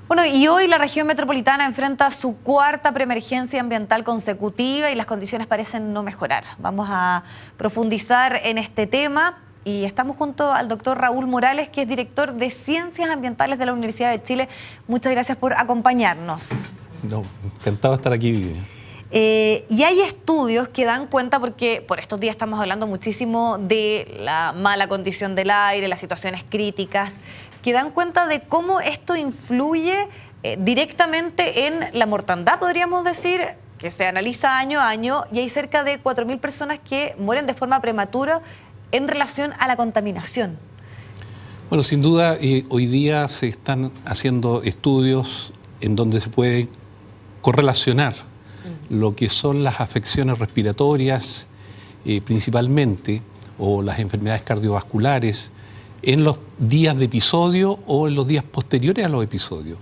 Bueno, y hoy la región metropolitana enfrenta su cuarta preemergencia ambiental consecutiva y las condiciones parecen no mejorar. Vamos a profundizar en este tema y estamos junto al doctor Raúl Morales, que es director de Ciencias Ambientales de la Universidad de Chile. Muchas gracias por acompañarnos. No, encantado de estar aquí, Vivian. Y hay estudios que dan cuenta, porque por estos días estamos hablando muchísimo de la mala condición del aire, las situaciones críticas, que dan cuenta de cómo esto influye directamente en la mortandad, podríamos decir, que se analiza año a año, y hay cerca de 4.000 personas que mueren de forma prematura en relación a la contaminación. Bueno, sin duda, hoy día se están haciendo estudios en donde se puede correlacionar lo que son las afecciones respiratorias, principalmente, o las enfermedades cardiovasculares, en los días de episodio o en los días posteriores a los episodios.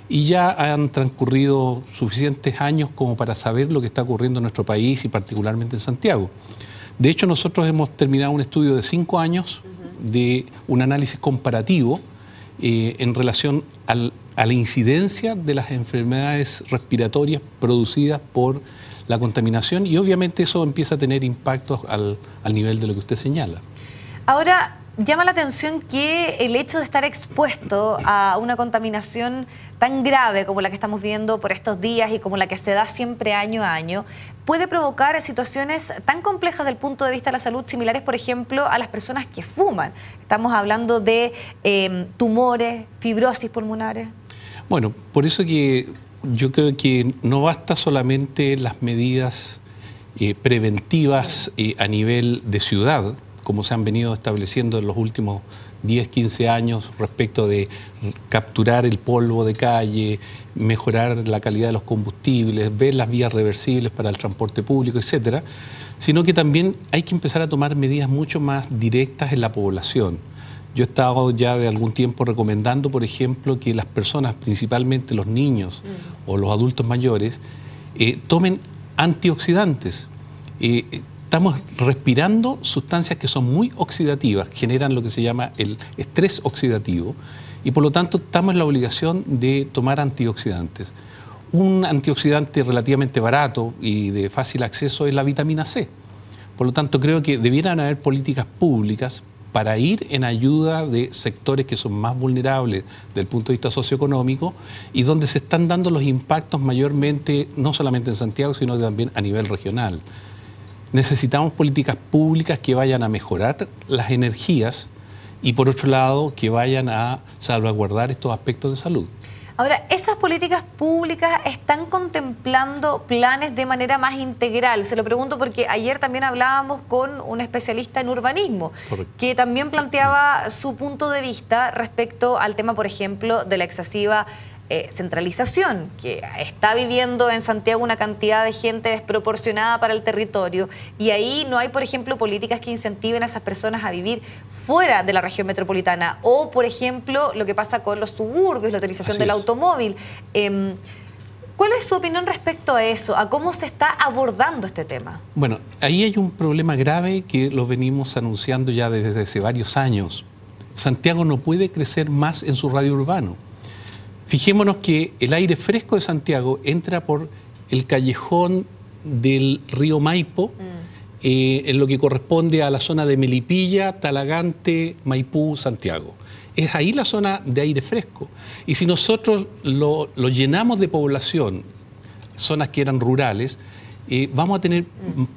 Y ya han transcurrido suficientes años como para saber lo que está ocurriendo en nuestro país y particularmente en Santiago. De hecho, nosotros hemos terminado un estudio de 5 años de un análisis comparativo en relación a la incidencia de las enfermedades respiratorias producidas por la contaminación, y obviamente eso empieza a tener impactos al nivel de lo que usted señala. Ahora, llama la atención que el hecho de estar expuesto a una contaminación tan grave como la que estamos viendo por estos días y como la que se da siempre año a año, puede provocar situaciones tan complejas desde el punto de vista de la salud, similares, por ejemplo, a las personas que fuman. Estamos hablando de tumores, fibrosis pulmonares. Bueno, por eso que yo creo que no basta solamente las medidas preventivas a nivel de ciudad, como se han venido estableciendo en los últimos 10, 15 años respecto de capturar el polvo de calle, mejorar la calidad de los combustibles, ver las vías reversibles para el transporte público, etcétera, sino que también hay que empezar a tomar medidas mucho más directas en la población. Yo he estado ya de algún tiempo recomendando, por ejemplo, que las personas, principalmente los niños o los adultos mayores, tomen antioxidantes. Estamos respirando sustancias que son muy oxidativas, generan lo que se llama el estrés oxidativo, y por lo tanto estamos en la obligación de tomar antioxidantes. Un antioxidante relativamente barato y de fácil acceso es la vitamina C. Por lo tanto, creo que debieran haber políticas públicas para ir en ayuda de sectores que son más vulnerables desde el punto de vista socioeconómico y donde se están dando los impactos mayormente, no solamente en Santiago, sino también a nivel regional. Necesitamos políticas públicas que vayan a mejorar las energías y, por otro lado, que vayan a salvaguardar estos aspectos de salud. Ahora, ¿esas políticas públicas están contemplando planes de manera más integral? Se lo pregunto porque ayer también hablábamos con un especialista en urbanismo, que también planteaba su punto de vista respecto al tema, por ejemplo, de la excesiva centralización, que está viviendo en Santiago una cantidad de gente desproporcionada para el territorio, y ahí no hay, por ejemplo, políticas que incentiven a esas personas a vivir fuera de la región metropolitana, o, por ejemplo, lo que pasa con los suburbios, la utilización del automóvil. ¿Cuál es su opinión respecto a eso, a cómo se está abordando este tema? Bueno, ahí hay un problema grave que lo venimos anunciando ya desde hace varios años. Santiago no puede crecer más en su radio urbano. Fijémonos que el aire fresco de Santiago entra por el callejón del río Maipo, en lo que corresponde a la zona de Melipilla, Talagante, Maipú, Santiago. Es ahí la zona de aire fresco. Y si nosotros lo llenamos de población, zonas que eran rurales, vamos a tener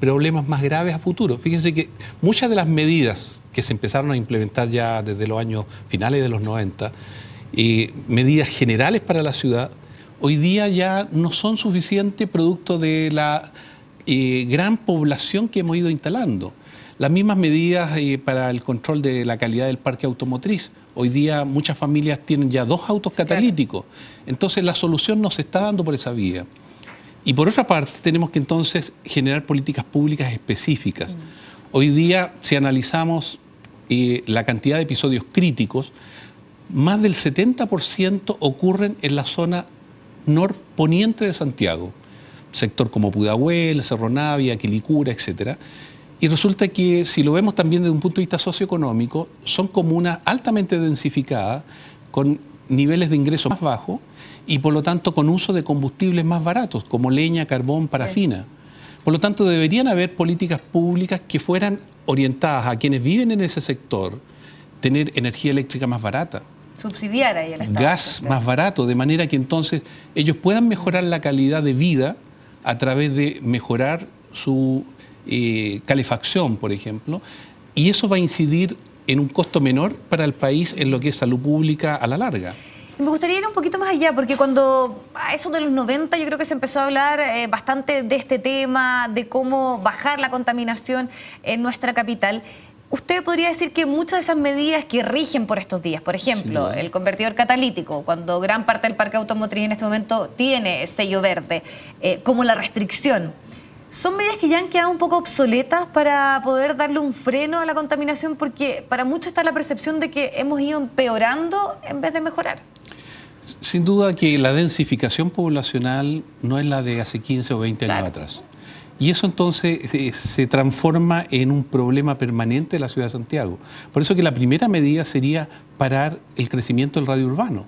problemas más graves a futuro. Fíjense que muchas de las medidas que se empezaron a implementar ya desde los años finales de los 90, medidas generales para la ciudad, hoy día ya no son suficientes producto de la gran población que hemos ido instalando. Las mismas medidas para el control de la calidad del parque automotriz. Hoy día muchas familias tienen ya 2 autos catalíticos. Entonces la solución no se está dando por esa vía. Y por otra parte tenemos que entonces generar políticas públicas específicas. Hoy día, si analizamos la cantidad de episodios críticos, más del 70% ocurren en la zona norponiente de Santiago, sector como Pudahuel, Cerro Navia, Quilicura, etc. Y resulta que, si lo vemos también desde un punto de vista socioeconómico, son comunas altamente densificadas, con niveles de ingresos más bajos y por lo tanto con uso de combustibles más baratos, como leña, carbón, parafina. Sí. Por lo tanto, deberían haber políticas públicas que fueran orientadas a quienes viven en ese sector, tener energía eléctrica más barata. Subsidiar ahí el Estado. Gas más barato, de manera que entonces ellos puedan mejorar la calidad de vida a través de mejorar su calefacción, por ejemplo, y eso va a incidir en un costo menor para el país en lo que es salud pública a la larga. Me gustaría ir un poquito más allá, porque cuando a eso de los 90 yo creo que se empezó a hablar bastante de este tema, de cómo bajar la contaminación en nuestra capital. ¿Usted podría decir que muchas de esas medidas que rigen por estos días, por ejemplo, el convertidor catalítico, cuando gran parte del parque automotriz en este momento tiene sello verde, como la restricción, son medidas que ya han quedado un poco obsoletas para poder darle un freno a la contaminación? Porque para muchos está la percepción de que hemos ido empeorando en vez de mejorar. Sin duda que la densificación poblacional no es la de hace 15 o 20 años atrás. Y eso entonces se transforma en un problema permanente de la ciudad de Santiago. Por eso que la primera medida sería parar el crecimiento del radio urbano.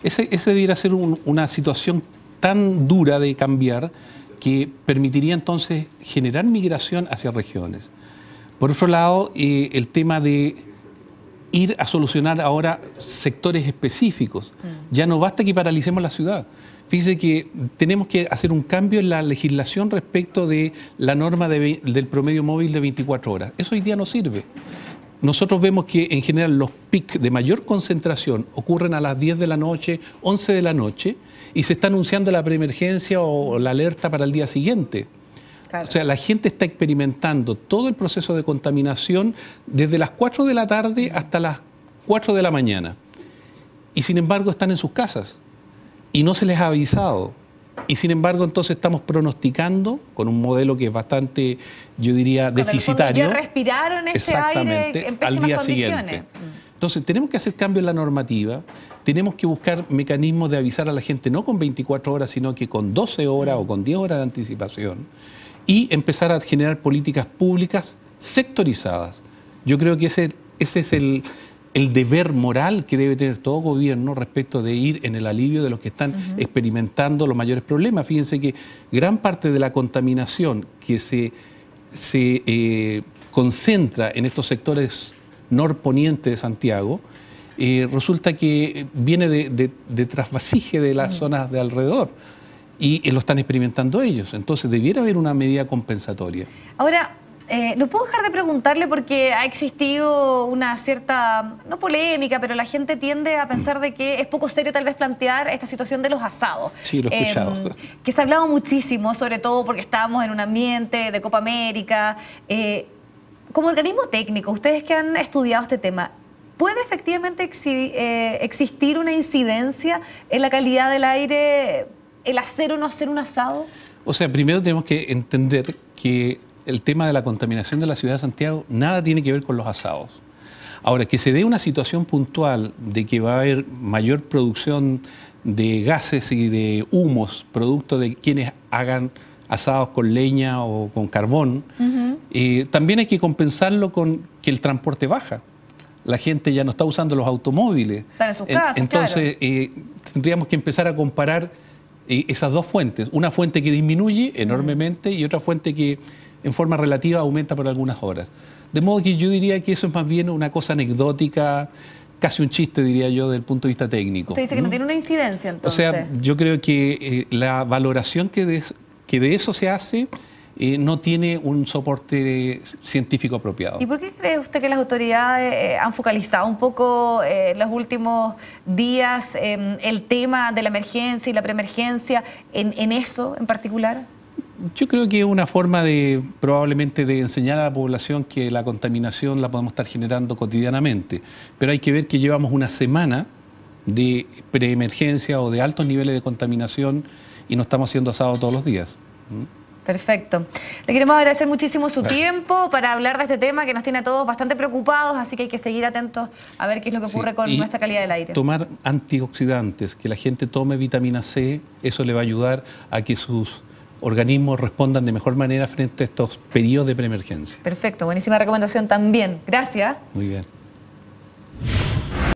Ese debiera ser una situación tan dura de cambiar que permitiría entonces generar migración hacia regiones. Por otro lado, el tema de ir a solucionar ahora sectores específicos. Ya no basta que paralicemos la ciudad. Fíjese que tenemos que hacer un cambio en la legislación respecto de la norma del promedio móvil de 24 horas. Eso hoy día no sirve. Nosotros vemos que en general los picos de mayor concentración ocurren a las 10 de la noche, 11 de la noche, y se está anunciando la preemergencia o la alerta para el día siguiente. Claro. O sea, la gente está experimentando todo el proceso de contaminación desde las 4 de la tarde hasta las 4 de la mañana. Y sin embargo están en sus casas y no se les ha avisado. Y sin embargo entonces estamos pronosticando con un modelo que es bastante, yo diría, deficitario. Ya respiraron ese aire en al día condiciones. Siguiente. Entonces tenemos que hacer cambios en la normativa, tenemos que buscar mecanismos de avisar a la gente no con 24 horas, sino que con 12 horas o con 10 horas de anticipación, y empezar a generar políticas públicas sectorizadas. Yo creo que ese es el deber moral que debe tener todo gobierno respecto de ir en el alivio de los que están experimentando los mayores problemas. Fíjense que gran parte de la contaminación que se concentra en estos sectores norponientes de Santiago, resulta que viene de trasvasije de las zonas de alrededor. Y lo están experimentando ellos. Entonces debiera haber una medida compensatoria. Ahora, no puedo dejar de preguntarle porque ha existido una cierta, no polémica, pero la gente tiende a pensar de que es poco serio tal vez plantear esta situación de los asados. Sí, lo he escuchado. Que se ha hablado muchísimo, sobre todo porque estábamos en un ambiente de Copa América. Como organismo técnico, ustedes que han estudiado este tema, ¿puede efectivamente existir una incidencia en la calidad del aire, el hacer o no hacer un asado? O sea, primero tenemos que entender que el tema de la contaminación de la ciudad de Santiago nada tiene que ver con los asados. Ahora, que se dé una situación puntual de que va a haber mayor producción de gases y de humos, producto de quienes hagan asados con leña o con carbón, también hay que compensarlo con que el transporte baja. La gente ya no está usando los automóviles. Están en sus casas, entonces, claro. Tendríamos que empezar a comparar esas dos fuentes. Una fuente que disminuye enormemente y otra fuente que en forma relativa aumenta por algunas horas. De modo que yo diría que eso es más bien una cosa anecdótica, casi un chiste, diría yo, desde el punto de vista técnico. Usted dice que no tiene una incidencia, entonces. O sea, yo creo que la valoración que de eso se hace no tiene un soporte científico apropiado. ¿Y por qué cree usted que las autoridades han focalizado un poco en los últimos días el tema de la emergencia y la preemergencia en eso en particular? Yo creo que es una forma probablemente de enseñar a la población que la contaminación la podemos estar generando cotidianamente, pero hay que ver que llevamos una semana de preemergencia o de altos niveles de contaminación y no estamos haciendo asado todos los días. Perfecto. Le queremos agradecer muchísimo su tiempo para hablar de este tema que nos tiene a todos bastante preocupados, así que hay que seguir atentos a ver qué es lo que ocurre con nuestra calidad del aire. Tomar antioxidantes, que la gente tome vitamina C, eso le va a ayudar a que sus organismos respondan de mejor manera frente a estos periodos de preemergencia. Perfecto, buenísima recomendación también. Gracias. Muy bien.